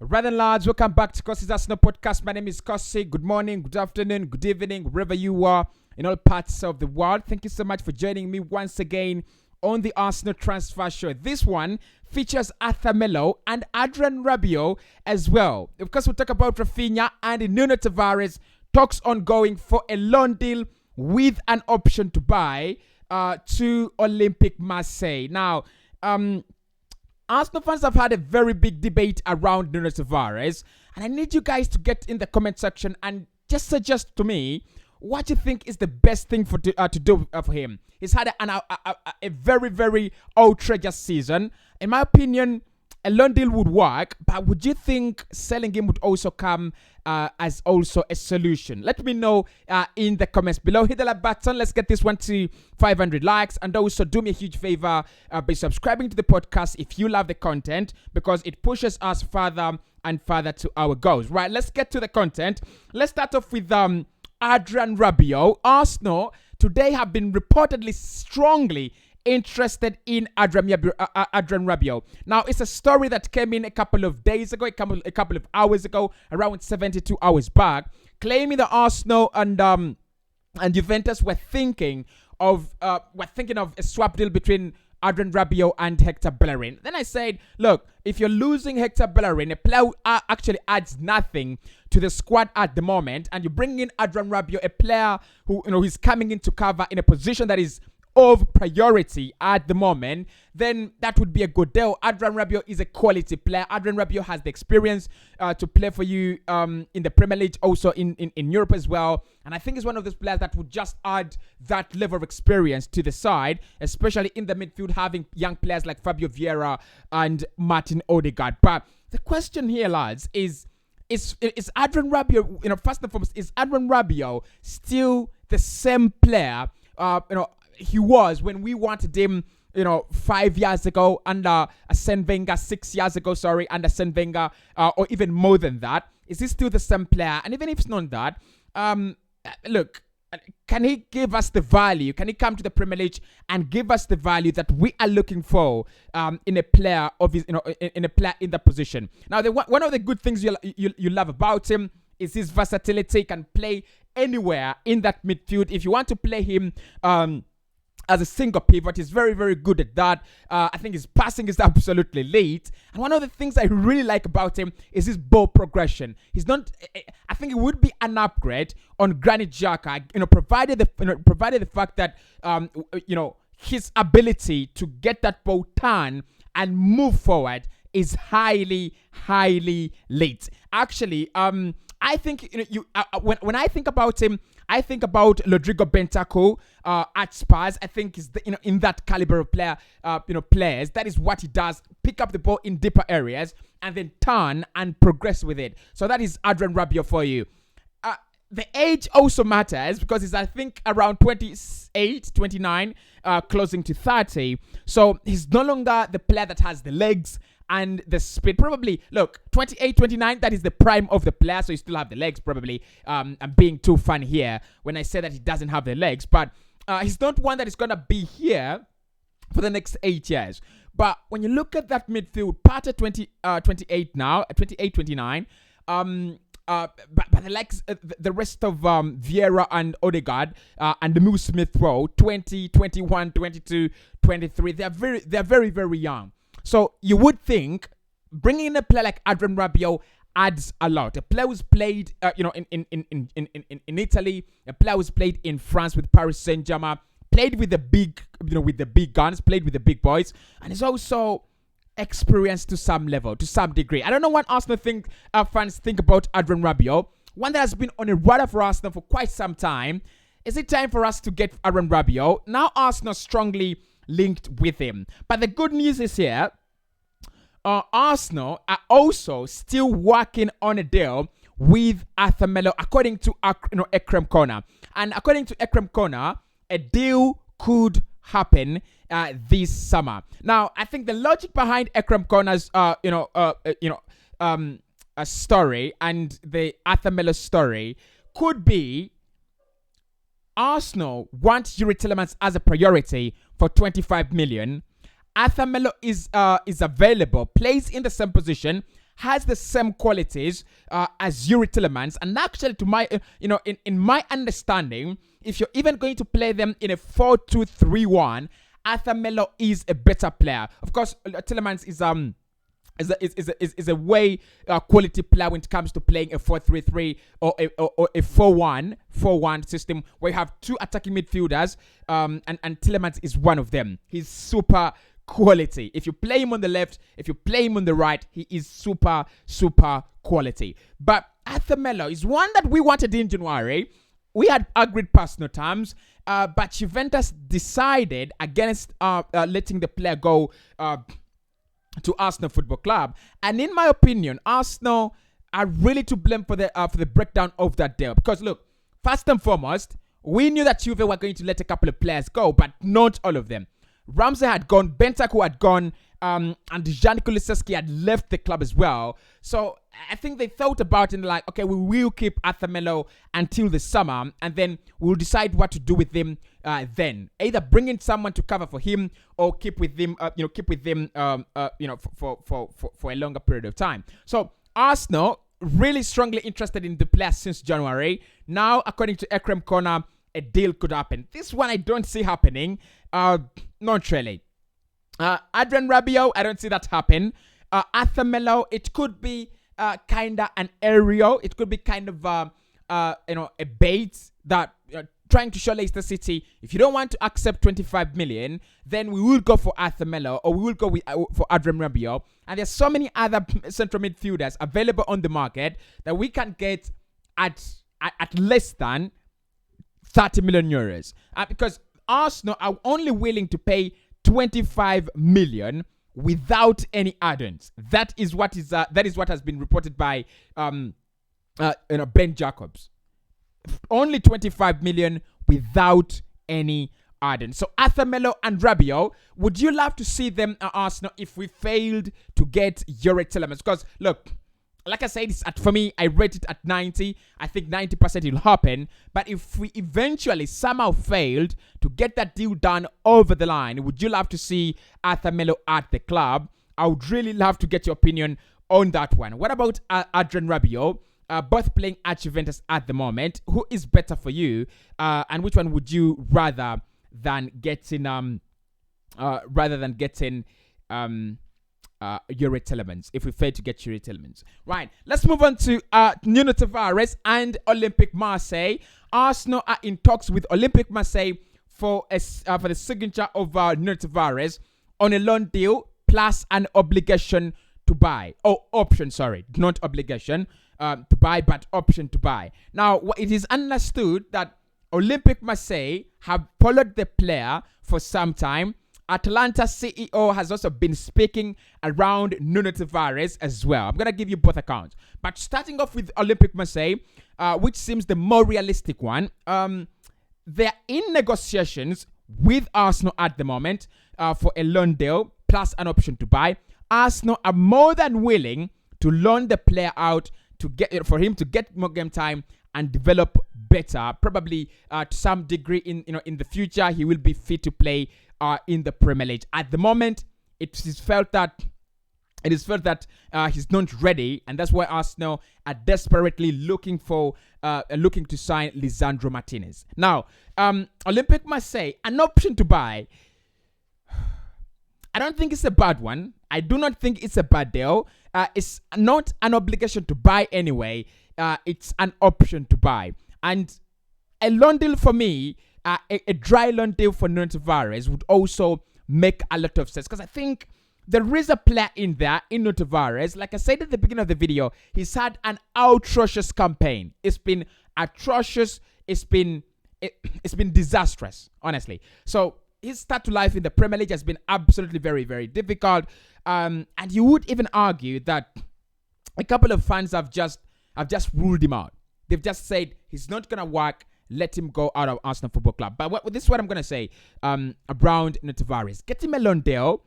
Right then, lads, welcome back to Cossy's Arsenal podcast. My name is Cossy. Good morning, good afternoon, good evening, wherever you are in all parts of the world. Thank you so much for joining me once again on the Arsenal Transfer Show. This one features Aurthur Melo and Adrian Rabiot as well. Of course, we'll talk about Rafinha and Nuno Tavares. Talks ongoing for a loan deal with an option to buy to Olympique Marseille. Now, Arsenal fans have had a very big debate around Nuno Tavares, and I need you guys to get in the comment section and just suggest to me what you think is the best thing to do for him. He's had a very, very outrageous season. In my opinion, a loan deal would work, but would you think selling him would also come as also a solution? Let me know in the comments below. Hit the like button. Let's get this one to 500 likes. And also do me a huge favor by subscribing to the podcast if you love the content, because it pushes us further and further to our goals. Right, let's get to the content. Let's start off with Adrian Rabiot. Arsenal today have been reportedly strongly interested in Adrian Rabiot. Now, it's a story that came in a couple of days ago, a couple of hours ago, around 72 hours back, claiming that Arsenal and Juventus were thinking of a swap deal between Adrian Rabiot and Hector Bellerin. Then I said, look, if you're losing Hector Bellerin, a player who actually adds nothing to the squad at the moment, and you bring in Adrian Rabiot, a player who is coming in to cover in a position that is of priority at the moment, then that would be a good deal. Adrian Rabiot is a quality player. Adrian Rabiot has the experience to play for you in the Premier League, also in Europe as well. And I think he's one of those players that would just add that level of experience to the side, especially in the midfield, having young players like Fabio Vieira and Martin Odegaard. But the question here, lads, is Adrian Rabiot, first and foremost, is Adrian Rabiot still the same player, he was when we wanted him, 5 years ago under Arsene Wenger, 6 years ago, under Arsene Wenger, or even more than that? Is he still the same player? And even if it's not that, look, can he give us the value? Can he come to the Premier League and give us the value that we are looking for in a player of his, in a player in that position? Now, one of the good things you love about him is his versatility. He can play anywhere in that midfield. If you want to play him as a single pivot, he's very, very good at that. I think his passing is absolutely elite. And one of the things I really like about him is his ball progression. He's not. I think it would be an upgrade on Granit Xhaka, provided the fact that his ability to get that ball turn and move forward is highly, highly late. Actually, I think when I think about him, I think about Rodrigo Bentancur at Spurs. I think is in that caliber of player, players. That is what he does: pick up the ball in deeper areas and then turn and progress with it. So that is Adrian Rabiot for you. The age also matters because he's, I think, around 28, 29, closing to 30. So he's no longer the player that has the legs and the speed. Probably, look, 28, 29, that is the prime of the player, so you still have the legs, probably. I'm being too fun here when I say that he doesn't have the legs, but he's not one that is going to be here for the next 8 years. But when you look at that midfield, Partey 28 now, 28, 29, but the legs, the rest of Vieira and Odegaard and the Emile Smith Rowe, 20, 21, 22, 23, they're very, very young. So you would think bringing in a player like Adrian Rabiot adds a lot. A player who's played, in Italy, a player who's played in France with Paris Saint-Germain, played with the big, with the big guns, played with the big boys, and is also experienced to some level, to some degree. I don't know what Arsenal fans think about Adrian Rabiot, one that has been on a radar for Arsenal for quite some time. Is it time for us to get Adrian Rabiot? Now Arsenal strongly linked with him. But the good news is here, Arsenal are also still working on a deal with Aurthur Melo, according to Ekrem Corner. And according to Ekrem Corner, a deal could happen this summer. Now, I think the logic behind Ekrem Corner's a story and the Aurthur Melo story could be Arsenal want Yuri Tillemans as a priority for 25 million. Aurthur Melo is available, plays in the same position, has the same qualities as Yuri Tillemans. And actually, to my, in my understanding, if you're even going to play them in a 4-2-3-1, Aurthur Melo is a better player. Of course, Tillemans is a way quality player when it comes to playing a 4-3-3 or a 4-1 system where you have two attacking midfielders, and Tillemans is one of them. He's super quality. If you play him on the left, if you play him on the right, he is super quality. But Aurthur Melo is one that we wanted in January. We had agreed personal terms, but Juventus decided against letting the player go to Arsenal Football Club. And in my opinion, Arsenal are really to blame for the breakdown of that deal. Because look, first and foremost, we knew that Juve were going to let a couple of players go, but not all of them. Ramsey had gone, Bentancur had gone, and Jan Kulusevski had left the club as well. So I think they thought about it and like, okay, we will keep Aurthur Melo until the summer, and then we'll decide what to do with him then. Either bring in someone to cover for him or keep with him, for a longer period of time. So Arsenal really strongly interested in the player since January. Now, according to Ekrem Corner, a deal could happen. This one I don't see happening. Not really. Adrian Rabiot, I don't see that happen. Aurthur Melo, it could be kinda an aerial. It could be kind of a bait that trying to show Leicester City, if you don't want to accept 25 million, then we will go for Aurthur Melo, or we will go for Adrian Rabiot. And there's so many other central midfielders available on the market that we can get at less than 30 million euros. Because Arsenal are only willing to pay 25 million without any add-ons. That is what has been reported by Ben Jacobs. Only 25 million without any add-ons. So Aurthur Melo and Rabiot, would you love to see them at Arsenal if we failed to get Yuri Tillemans? Because look, like I said, for me, I rate it at 90. I think 90% will happen. But if we eventually somehow failed to get that deal done over the line, would you love to see Aurthur Melo at the club? I would really love to get your opinion on that one. What about Adrian Rabiot? Both playing at Juventus at the moment. Who is better for you? And which one would you rather than getting Yuri Tillemans, if we fail to get Yuri Tillemans? Right, let's move on to Nuno Tavares and Olympique Marseille. Arsenal are in talks with Olympique Marseille for the signature of Nuno Tavares on a loan deal plus an obligation to buy. Oh, option, sorry, not obligation to buy, but option to buy. Now, it is understood that Olympique Marseille have followed the player for some time. Atalanta CEO has also been speaking around Nuno Tavares as well. I'm going to give you both accounts. But starting off with Olympique Marseille, which seems the more realistic one, they're in negotiations with Arsenal at the moment for a loan deal plus an option to buy. Arsenal are more than willing to loan the player out for him to get more game time and develop better. Probably to some degree in the future he will be fit to play in the Premier League. At the moment, it is felt that he's not ready, and that's why Arsenal are desperately looking to sign Lisandro Martinez. Now, Olympique Marseille, an option to buy. I don't think it's a bad one. I do not think it's a bad deal. It's not an obligation to buy anyway. It's an option to buy. And a loan deal for me, a dry loan deal for Nuno Tavares would also make a lot of sense. Because I think there is a player in there, in Nuno Tavares. Like I said at the beginning of the video, he's had an atrocious campaign. It's been atrocious. It's been disastrous, honestly. So his start to life in the Premier League has been absolutely very, very difficult. And you would even argue that a couple of fans have just ruled him out. They've just said he's not gonna work. Let him go out of Arsenal Football Club. But this is what I'm gonna say around Nuno Tavares. Get him a loan deal,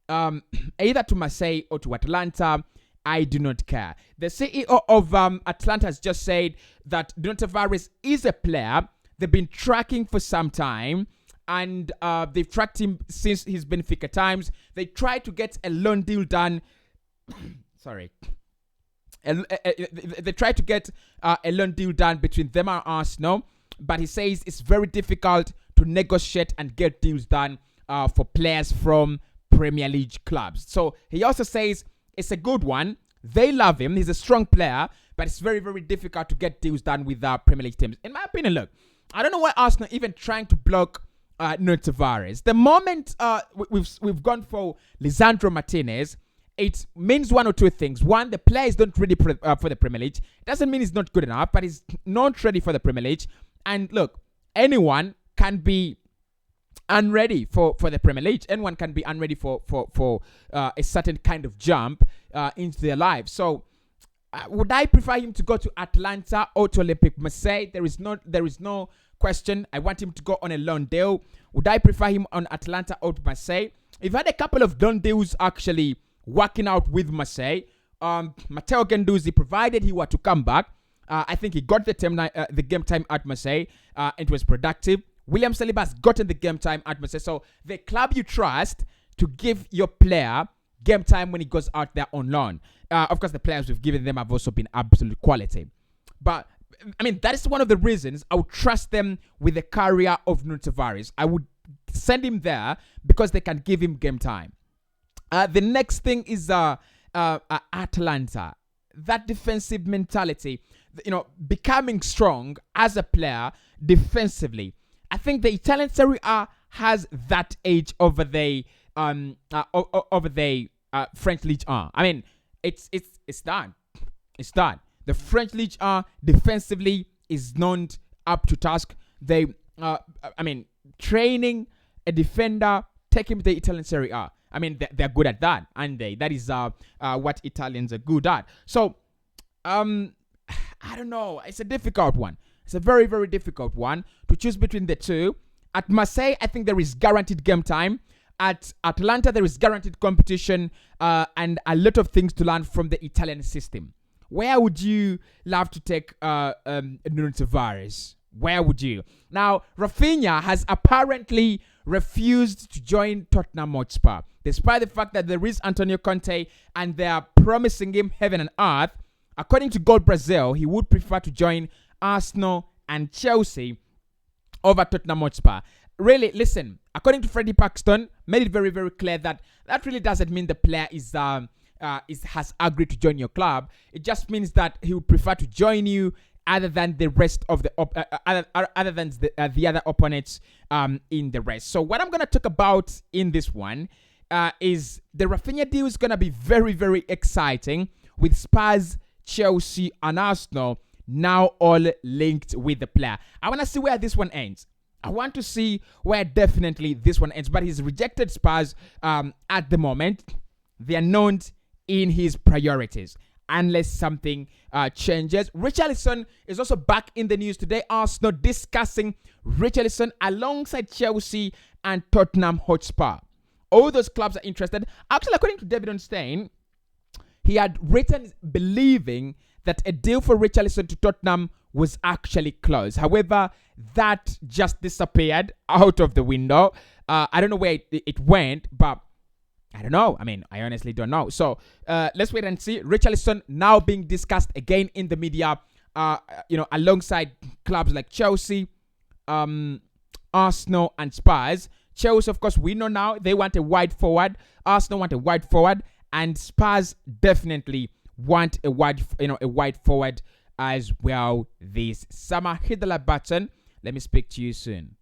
either to Marseille or to Atalanta. I do not care. The CEO of Atalanta has just said that Nuno Tavares is a player they've been tracking for some time. And they've tracked him since his Benfica times. They tried to get a loan deal done. Sorry. They try to get a loan deal done between them and Arsenal, but he says it's very difficult to negotiate and get deals done for players from Premier League clubs. So he also says it's a good one. They love him. He's a strong player, but it's very, very difficult to get deals done with Premier League teams. In my opinion, look, I don't know why Arsenal even trying to block Nuno Tavares. The moment we've gone for Lisandro Martinez, it means one or two things. One, the player is not ready for the Premier League. It doesn't mean he's not good enough, but he's not ready for the Premier League. And look, anyone can be unready for the Premier League. Anyone can be unready for a certain kind of jump into their life. So would I prefer him to go to Atlanta or to Olympique Marseille? There is no question. I want him to go on a loan deal. Would I prefer him on Atlanta or to Marseille? We've had a couple of loan deals actually working out with Marseille. Matteo Guendouzi, provided he were to come back, I think he got the game time at Marseille. It was productive. William Saliba has gotten the game time at Marseille. So the club you trust to give your player game time when he goes out there on loan. Of course, the players we've given them have also been absolute quality. But, I mean, that is one of the reasons I would trust them with the career of Nuno Tavares. I would send him there because they can give him game time. The next thing is Atalanta. That defensive mentality, becoming strong as a player defensively. I think the Italian Serie A has that edge over the French Ligue 1. I mean, it's done. It's done. The French Ligue 1 defensively is not up to task. They, training a defender, take him to the Italian Serie A. I mean, they're good at that, and that is what Italians are good at. So, I don't know. It's a difficult one. It's a very, very difficult one to choose between the two. At Marseille, I think there is guaranteed game time. At Atlanta, there is guaranteed competition and a lot of things to learn from the Italian system. Where would you love to take Nuno Tavares? Where would you? Now, Rafinha has apparently refused to join Tottenham Hotspur, despite the fact that there is Antonio Conte and they are promising him heaven and earth. According to Gold Brazil, he would prefer to join Arsenal and Chelsea over Tottenham Hotspur. Really, listen, according to Freddie Paxton, made it very, very clear that really doesn't mean the player has agreed to join your club. It just means that he would prefer to join you other than the rest of the other opponents in the rest. So what I'm going to talk about in this one is the Rafinha deal is going to be very, very exciting with Spurs, Chelsea, and Arsenal now all linked with the player. I want to see where this one ends. I want to see where definitely this one ends. But he's rejected Spurs at the moment. They are not in his priorities unless something changes. Richarlison is also back in the news today. Arsenal discussing Richarlison alongside Chelsea and Tottenham Hotspur. All those clubs are interested. Actually, according to David Onstein, he had written believing that a deal for Richarlison to Tottenham was actually close. However, that just disappeared out of the window. I don't know where it went, but I don't know. I mean, I honestly don't know. So let's wait and see. Richarlison now being discussed again in the media, alongside clubs like Chelsea, Arsenal, and Spurs. Chelsea, of course, we know now they want a wide forward. Arsenal want a wide forward, and Spurs definitely want a wide forward as well this summer. Hit the like button. Let me speak to you soon.